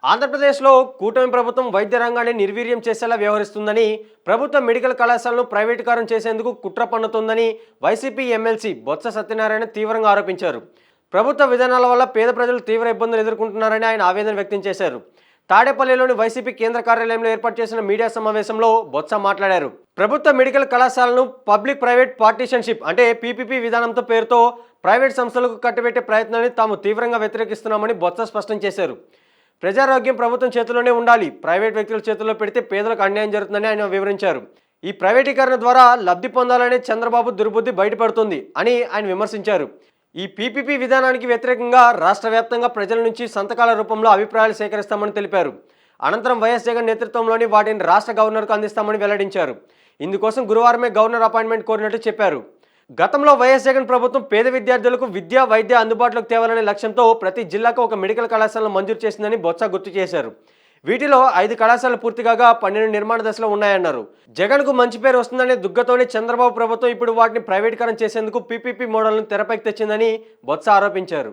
ఆంధ్రప్రదేశ్లో కూటమి ప్రభుత్వం వైద్య రంగాన్ని నిర్వీర్యం చేసేలా వ్యవహరిస్తుందని, ప్రభుత్వ మెడికల్ కళాశాలను ప్రైవేటీకరణ చేసేందుకు కుట్ర పన్నుతోందని వైసీపీ ఎమ్మెల్సీ బొత్స సత్యనారాయణ తీవ్రంగా ఆరోపించారు. ప్రభుత్వ విధానాల వల్ల పేద ప్రజలు తీవ్ర ఇబ్బందులు ఎదుర్కొంటున్నారని ఆయన ఆవేదన వ్యక్తం చేశారు. తాడేపల్లిలోని వైసీపీ కేంద్ర కార్యాలయంలో ఏర్పాటు చేసిన మీడియా సమావేశంలో బొత్స మాట్లాడారు. ప్రభుత్వ మెడికల్ కళాశాలను పబ్లిక్ ప్రైవేట్ పార్టిషన్షిప్ అంటే పీపీపీ విధానంతో పేరుతో ప్రైవేట్ సంస్థలకు కట్టబెట్టే ప్రయత్నాన్ని తాము తీవ్రంగా వ్యతిరేకిస్తున్నామని బొత్స స్పష్టం చేశారు. ప్రజారోగ్యం ప్రభుత్వం చేతుల్లోనే ఉండాలి, ప్రైవేట్ వ్యక్తుల చేతుల్లో పెడితే పేదలకు అన్యాయం జరుగుతుందని ఆయన వివరించారు. ఈ ప్రైవేటీకరణ ద్వారా లబ్ధి పొందాలనే చంద్రబాబు దుర్బుద్ధి బయటపడుతుంది అని ఆయన విమర్శించారు. ఈ పీపీపీ విధానానికి వ్యతిరేకంగా రాష్ట్ర వ్యాప్తంగా ప్రజల నుంచి సంతకాల రూపంలో అభిప్రాయాలు సేకరిస్తామని తెలిపారు. అనంతరం వైఎస్ జగన్ నేతృత్వంలోని వాటిని రాష్ట్ర గవర్నర్కు అందిస్తామని వెల్లడించారు. ఇందుకోసం గురువారమే గవర్నర్ అపాయింట్మెంట్ కోరినట్టు చెప్పారు. గతంలో వైఎస్ జగన్ ప్రభుత్వం పేద విద్యార్థులకు విద్య వైద్య అందుబాటులోకి తేవాలనే లక్ష్యంతో ప్రతి జిల్లాకు ఒక మెడికల్ కళాశాలను మంజూరు చేసిందని బొత్స గుర్తు చేశారు. వీటిలో 5 కళాశాలలు పూర్తి కాగా 12 నిర్మాణ దశలో ఉన్నాయన్నారు. జగన్కు మంచి పేరు వస్తుందనే దుగ్గతోనే చంద్రబాబు ప్రభుత్వం ఇప్పుడు వాటిని ప్రైవేటీకరణ చేసేందుకు పీపీపీ మోడల్ను తెరపైకి తెచ్చిందని బొత్స ఆరోపించారు.